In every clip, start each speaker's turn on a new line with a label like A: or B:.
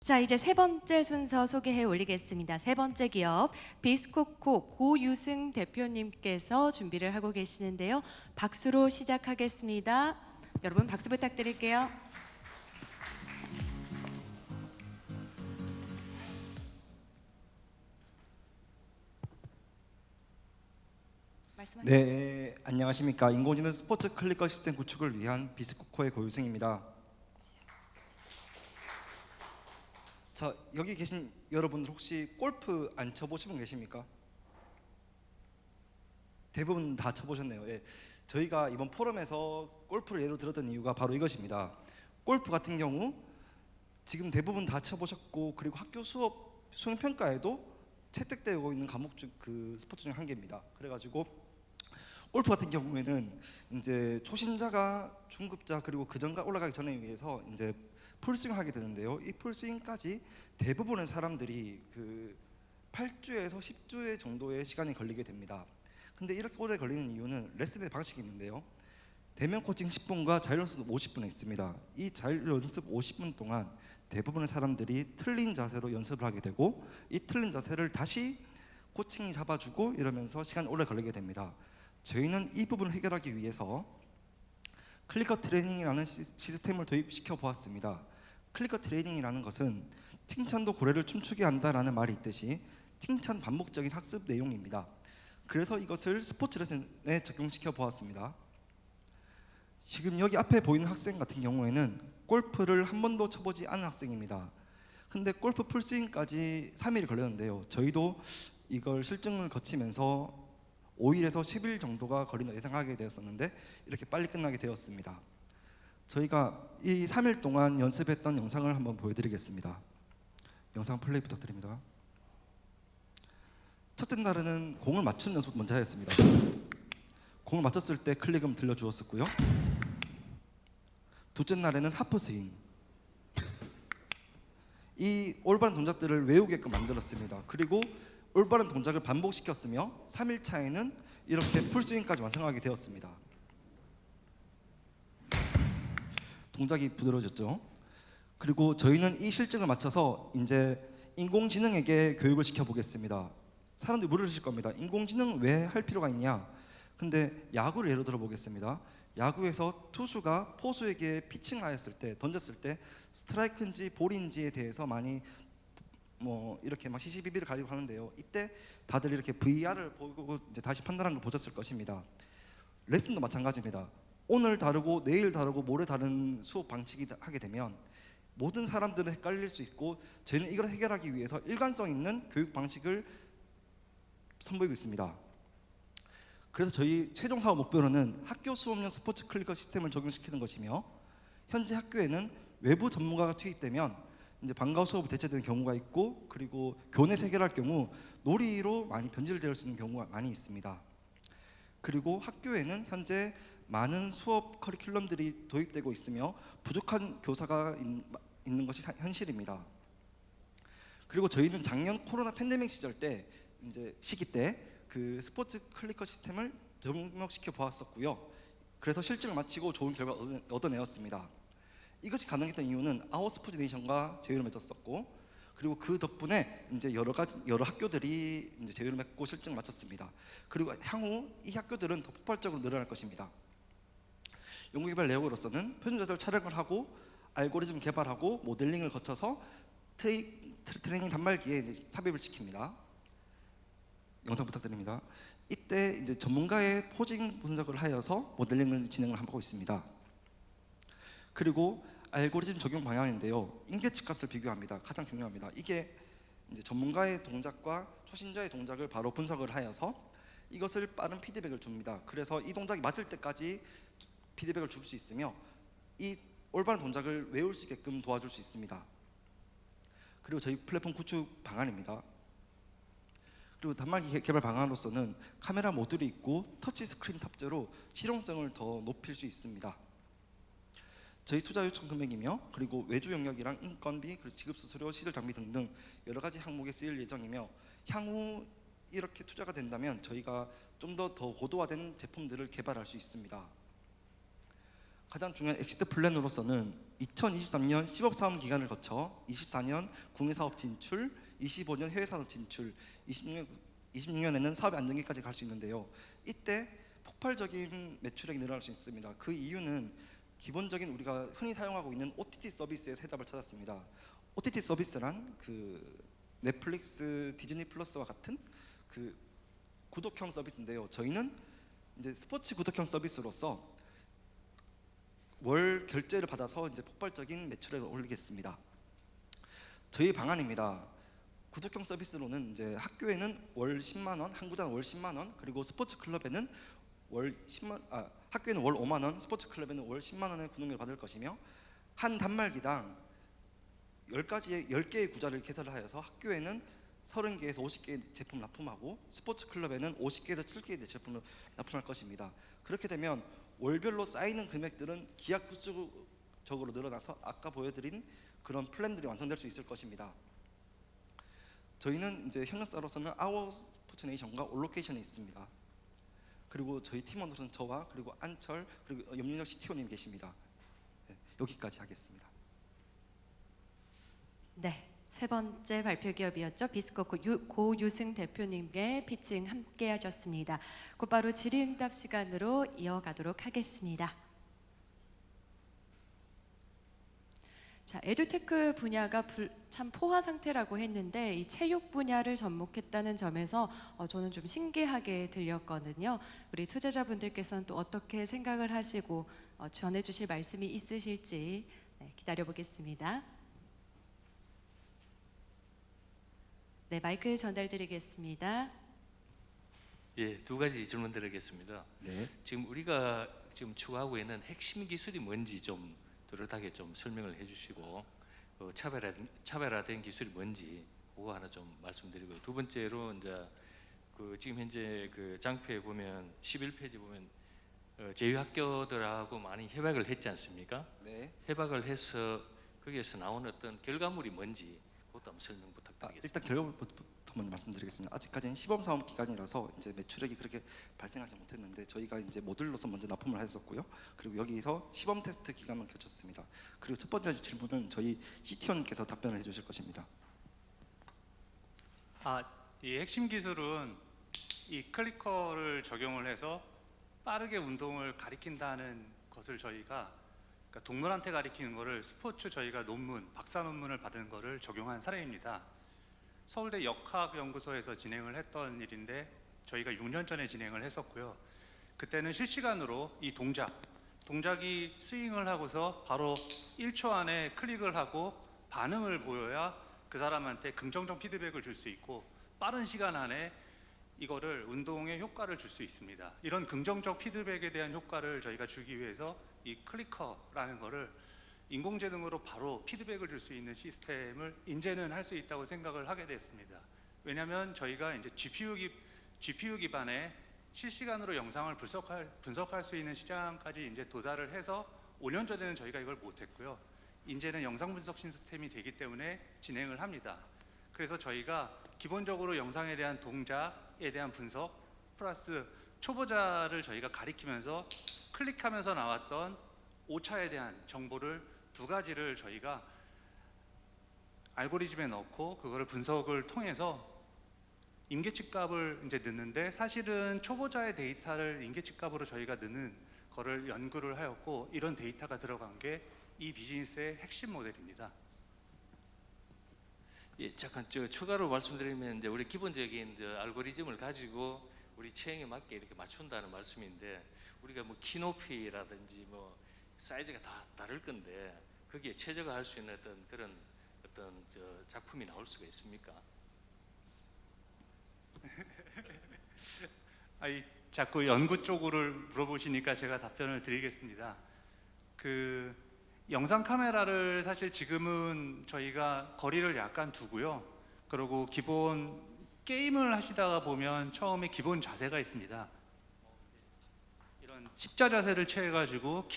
A: 자, 이제 세 번째 순서 소개해 올리겠습니다. 세 번째 기업 비스코코 고유승 대표님께서 준비를 하고 계시는데요. 박수로 시작하겠습니다. 여러분 박수 부탁드릴게요. 말씀하세요.
B: 네, 안녕하십니까. 인공지능 스포츠 클리커 시스템 구축을 위한 비스코코의 고유승입니다. 자, 여기 계신 여러분들 혹시 골프 안 쳐보신 분 계십니까? 대부분 다 쳐보셨네요. 예. 저희가 이번 포럼에서 골프를 예로 들었던 이유가 바로 이것입니다. 골프 같은 경우 지금 대부분 다 쳐보셨고, 그리고 학교 수업 수행평가에도 채택되고 있는 과목 중 그 스포츠 중 한 개입니다. 그래가지고 골프 같은 경우에는 이제 초심자가 중급자 그리고 그 전과 올라가기 전에 위해서 이제 풀스윙 하게 되는데요. 이 풀스윙까지 대부분의 사람들이 그 8주에서 10주 정도의 시간이 걸리게 됩니다. 근데 이렇게 오래 걸리는 이유는 레슨의 방식이 있는데요. 대면 코칭 10분과 자율 연습 50분이 있습니다. 이 자율 연습 50분 동안 대부분의 사람들이 틀린 자세로 연습을 하게 되고, 이 틀린 자세를 다시 코칭이 잡아주고 이러면서 시간이 오래 걸리게 됩니다. 저희는 이 부분을 해결하기 위해서 클리커 트레이닝이라는 시스템을 도입시켜 보았습니다. 클리커 트레이닝이라는 것은 칭찬도 고래를 춤추게 한다라는 말이 있듯이 칭찬 반복적인 학습 내용입니다. 그래서 이것을 스포츠 레슨에 적용시켜 보았습니다. 지금 여기 앞에 보이는 학생 같은 경우에는 골프를 한 번도 쳐보지 않은 학생입니다. 근데 골프 풀스윙까지 3일이 걸렸는데요. 저희도 이걸 실증을 거치면서 5일에서 10일 정도가 걸린다 예상하게 되었었는데 이렇게 빨리 끝나게 되었습니다. 저희가 이 3일 동안 연습했던 영상을 한번 보여드리겠습니다. 영상 플레이 부탁드립니다. 첫째 날에는 공을 맞추는 연습 먼저 하였습니다. 공을 맞췄을 때 클릭음 들려주었었고요. 둘째 날에는 하프 스윙, 이 올바른 동작들을 외우게끔 만들었습니다. 그리고 올바른 동작을 반복시켰으며 3일 차에는 이렇게 풀스윙까지 완성하게 되었습니다. 동작이 부드러워졌죠. 그리고 저희는 이 실증을 맞춰서 이제 인공지능에게 교육을 시켜보겠습니다. 사람들이 물으실 겁니다. 인공지능 왜 할 필요가 있냐? 근데 야구를 예로 들어 보겠습니다. 야구에서 투수가 포수에게 피칭을 하였을 때, 던졌을 때 스트라이크인지 볼인지에 대해서 많이 이렇게 막 시시비비를 가지고 하는데요. 이때 다들 이렇게 VR을 보고 이제 다시 판단하는 걸 보셨을 것입니다. 레슨도 마찬가지입니다. 오늘 다르고 내일 다르고 모레 다른 수업 방식이 하게 되면 모든 사람들은 헷갈릴 수 있고, 저희는 이걸 해결하기 위해서 일관성 있는 교육 방식을 선보이고 있습니다. 그래서 저희 최종 사업 목표로는 학교 수업용 스포츠 클리커 시스템을 적용시키는 것이며, 현재 학교에는 외부 전문가가 투입되면 이제 방과후 수업이 대체되는 경우가 있고, 그리고 교내에서 해결할 경우 놀이로 많이 변질될 수 있는 경우가 많이 있습니다. 그리고 학교에는 현재 많은 수업 커리큘럼들이 도입되고 있으며 부족한 교사가 있는 것이 현실입니다. 그리고 저희는 작년 코로나 팬데믹 시기 때 그 스포츠 클리커 시스템을 접목시켜 보았었고요. 그래서 실증을 마치고 좋은 결과를 얻어내었습니다. 이것이 가능했던 이유는 아웃스포츠 네이션과 제휴를 맺었었고, 그리고 그 덕분에 이제 여러 학교들이 이제 제휴를 맺고 실증을 마쳤습니다. 그리고 향후 이 학교들은 더 폭발적으로 늘어날 것입니다. 연구개발 내역으로서는 표준자들 촬영을 하고 알고리즘 개발하고 모델링을 거쳐서 트레이닝 단말기에 이제 삽입을 시킵니다. 영상 부탁드립니다. 이때 이제 전문가의 포징 분석을 하여서 모델링을 진행을 하고 있습니다. 그리고 알고리즘 적용 방향인데요. 임계치 값을 비교합니다. 가장 중요합니다. 이게 이제 전문가의 동작과 초심자의 동작을 바로 분석을 하여서 이것을 빠른 피드백을 줍니다. 그래서 이 동작이 맞을 때까지 피드백을 줄 수 있으며 이 올바른 동작을 외울 수 있게끔 도와줄 수 있습니다. 그리고 저희 플랫폼 구축 방안입니다. 그리고 단말기 개발 방안으로서는 카메라 모듈이 있고 터치 스크린 탑재로 실용성을 더 높일 수 있습니다. 저희 투자 요청 금액이며 그리고 외주 영역이랑 인건비, 그리고 지급 수수료, 시설 장비 등등 여러 가지 항목에 쓰일 예정이며, 향후 이렇게 투자가 된다면 저희가 좀 더 고도화된 제품들을 개발할 수 있습니다. 가장 중요한 엑시트 플랜으로서는 2023년 시범사업 기간을 거쳐 24년 국내 사업 진출, 25년 해외 사업 진출, 26년에는 사업의 안정기까지 갈 수 있는데요. 이때 폭발적인 매출액이 늘어날 수 있습니다. 그 이유는 기본적인 우리가 흔히 사용하고 있는 OTT 서비스에서 해답을 찾았습니다. OTT 서비스란 그 넷플릭스, 디즈니 플러스와 같은 그 구독형 서비스인데요. 저희는 이제 스포츠 구독형 서비스로서 월 결제를 받아서 이제 폭발적인 매출액을 올리겠습니다. 저희 방안입니다. 구독형 서비스로는 이제 학교에는 월 10만 원, 한 구단 월 10만 원, 그리고 스포츠 클럽에는 학교에는 월 5만 원, 스포츠 클럽에는 월 10만 원의 구독료를 받을 것이며 한 단말기당 10개의 구자를 개설을 하여서 학교에는 30개에서 50개의 제품 납품하고 스포츠 클럽에는 50개에서 7개의 제품을 납품할 것입니다. 그렇게 되면 월별로 쌓이는 금액들은 기하급수적으로 늘어나서 아까 보여드린 그런 플랜들이 완성될 수 있을 것입니다. 저희는 이제 협력사로서는 아워스포츠네이션과 올로케이션이 있습니다. 그리고 저희 팀원으로서는 저와 그리고 안철 그리고 염윤혁 CTO님 계십니다. 네, 여기까지 하겠습니다.
A: 네, 세 번째 발표 기업이었죠. 비스코코 고유승 대표님의 피칭 함께 하셨습니다. 곧바로 질의응답 시간으로 이어가도록 하겠습니다. 자, 에듀테크 분야가 참 포화 상태라고 했는데 이 체육 분야를 접목했다는 점에서 저는 좀 신기하게 들렸거든요. 우리 투자자분들께서는 또 어떻게 생각을 하시고 전해주실 말씀이 있으실지 기다려 보겠습니다. 네, 마이크 전달드리겠습니다.
C: 예, 두 가지 질문 드리겠습니다.
B: 네.
C: 지금 우리가 지금 추구하고 있는 핵심 기술이 뭔지 좀 뚜렷하게 좀 설명을 해주시고 차별화된 기술이 뭔지 그거 하나 좀 말씀드리고, 두 번째로 이제 그 지금 현재 그 장표에 보면 11페이지 보면 제휴학교들하고 많이 협약을 했지 않습니까?
B: 네.
C: 협약을 해서 거기에서 나온 어떤 결과물이 뭔지 그것도 한번 설명 부탁드리겠습니다.
B: 일단 결과부터 먼저 말씀드리겠습니다. 아직까지는 시범 사업 기간이라서 이제 매출액이 그렇게 발생하지 못했는데 저희가 이제 모듈로서 먼저 납품을 했었고요. 그리고 여기서 시범 테스트 기간만 겹쳤습니다. 그리고 첫 번째 질문은 저희 CTO님께서 답변을 해주실 것입니다.
D: 이 핵심 기술은 이 클리커를 적용을 해서 빠르게 운동을 가리킨다는 것을 저희가, 그러니까 동물한테 가리키는 거를 스포츠 저희가 박사 논문을 받은 거를 적용한 사례입니다. 서울대 역학연구소에서 진행을 했던 일인데 저희가 6년 전에 진행을 했었고요. 그때는 실시간으로 이 동작이 스윙을 하고서 바로 1초 안에 클릭을 하고 반응을 보여야 그 사람한테 긍정적 피드백을 줄 수 있고 빠른 시간 안에 이거를 운동에 효과를 줄 수 있습니다. 이런 긍정적 피드백에 대한 효과를 저희가 주기 위해서 이 클리커라는 거를 인공지능으로 바로 피드백을 줄 수 있는 시스템을 이제는 할 수 있다고 생각을 하게 됐습니다. 왜냐하면 저희가 이제 GPU 기반의 실시간으로 영상을 분석할 수 있는 시장까지 이제 도달을 해서 5년 전에는 저희가 이걸 못했고요. 이제는 영상 분석 시스템이 되기 때문에 진행을 합니다. 그래서 저희가 기본적으로 영상에 대한 동작에 대한 분석 플러스 초보자를 저희가 가리키면서 클릭하면서 나왔던 오차에 대한 정보를 두 가지를 저희가 알고리즘에 넣고 그거를 분석을 통해서 임계치 값을 이제 넣는데, 사실은 초보자의 데이터를 임계치 값으로 저희가 넣는 거를 연구를 하였고 이런 데이터가 들어간 게 이 비즈니스의 핵심 모델입니다.
C: 예, 잠깐 추가로 말씀드리면 이제 우리 기본적인 알고리즘을 가지고 우리 체형에 맞게 이렇게 맞춘다는 말씀인데, 우리가 뭐 키높이라든지 뭐 사이즈가 다 다를 건데 거기에 최적화할 수 있는 그런 작품이 나올 수가 있습니까?
D: 자꾸 연구 쪽으로 물어보시니까 제가 답변을 드리겠습니다. 그 영상 카메라를 사실 지금은 저희가 거리를 약간 두고요. 그리고 기본 게임을 하시다가 보면 처음에 기본 자세가 있습니다. 이런 십자 자세를 취해가지고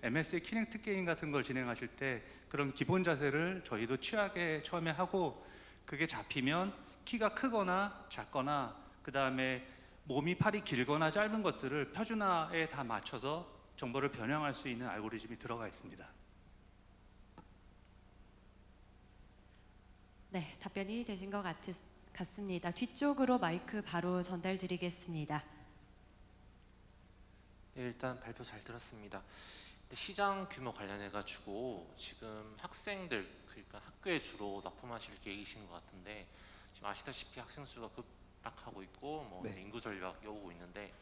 D: MS의 키넥트 게임 같은 걸 진행하실 때 그런 기본 자세를 저희도 취하게 처음에 하고, 그게 잡히면 키가 크거나 작거나 그 다음에 몸이 팔이 길거나 짧은 것들을 표준화에 다 맞춰서 정보를 변형할 수 있는 알고리즘이 들어가 있습니다.
A: 네, 답변이 되신 것 같습니다. 뒤쪽으로 마이크 바로 전달드리겠습니다.
E: 네, 일단 발표 잘 들었습니다. 근데 시장 규모 관련해 가지고 지금 학생들 그러니까 학교에 주로 납품하실 계획이신 것 같은데 지금 아시다시피 학생 수가 급락하고 있고 뭐
B: 네.
E: 이제 인구 전략 오고 있는데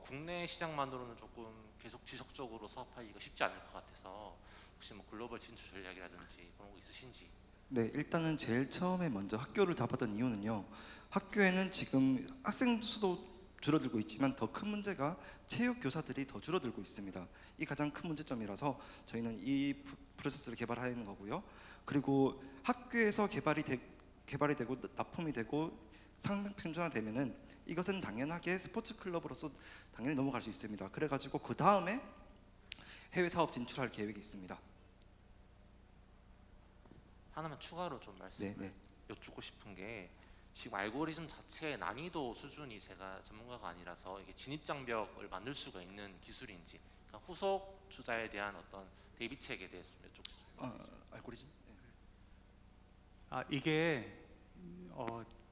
E: 국내 시장만으로는 조금 계속 지속적으로 사업하기가 쉽지 않을 것 같아서 혹시 뭐 글로벌 진출 전략이라든지 그런 거 있으신지.
B: 네, 일단은 제일 처음에 먼저 학교를 잡았던 이유는요. 학교에는 지금 학생 수도 줄어들고 있지만 더 큰 문제가 체육 교사들이 더 줄어들고 있습니다. 이 가장 큰 문제점이라서 저희는 이 프로세스를 개발하는 거고요. 그리고 학교에서 개발이 되고 납품이 되고 상품 평준화되면은 이것은 당연하게 스포츠 클럽으로서 당연히 넘어갈 수 있습니다. 그래가지고 그 다음에 해외 사업 진출할 계획이 있습니다.
E: 하나만 추가로 좀 말씀
B: 네.
E: 여쭙고 싶은 게 지금 알고리즘 자체의 난이도 수준이 제가 전문가가 아니라서 이게 진입 장벽을 만들 수가 있는 기술인지, 그러니까 후속 투자에 대한 어떤 대비책에 대해서 좀 여쭙겠습니다.
B: 알고리즘? 네.
D: 이게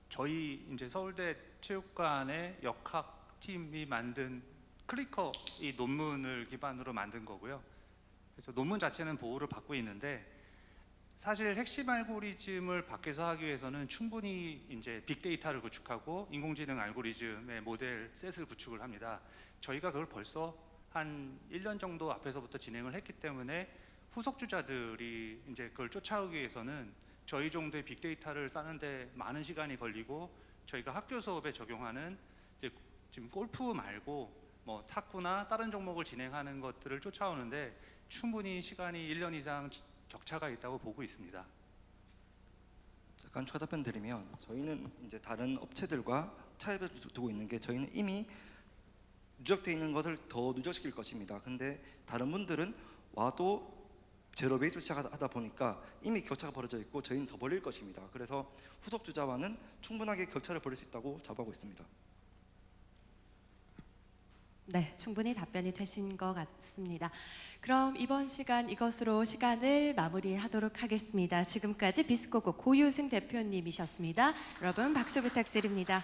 D: 저희 이제 서울대 체육관의 역학팀이 만든 클리커 이 논문을 기반으로 만든 거고요. 그래서 논문 자체는 보호를 받고 있는데 사실 핵심 알고리즘을 밖에서 하기 위해서는 충분히 이제 빅데이터를 구축하고 인공지능 알고리즘의 모델 셋을 구축을 합니다. 저희가 그걸 벌써 한 1년 정도 앞에서부터 진행을 했기 때문에 후속 주자들이 이제 그걸 쫓아오기 위해서는 저희 정도의 빅데이터를 쌓는데 많은 시간이 걸리고 저희가 학교 수업에 적용하는 이제 지금 골프 말고 뭐 탁구나 다른 종목을 진행하는 것들을 쫓아오는데 충분히 시간이 1년 이상 격차가 있다고 보고 있습니다.
B: 잠깐 추가 답변 드리면 저희는 이제 다른 업체들과 차이를 두고 있는 게 저희는 이미 누적되어 있는 것을 더 누적시킬 것입니다. 근데 다른 분들은 와도 제로 베이스로 시작하다 보니까 이미 격차가 벌어져 있고 저희는 더 벌릴 것입니다. 그래서 후속 주자와는 충분하게 격차를 벌일 수 있다고 자부하고 있습니다.
A: 네, 충분히 답변이 되신 것 같습니다. 그럼 이번 시간 이것으로 시간을 마무리하도록 하겠습니다. 지금까지 비스코코 고유승 대표님이셨습니다. 여러분 박수 부탁드립니다.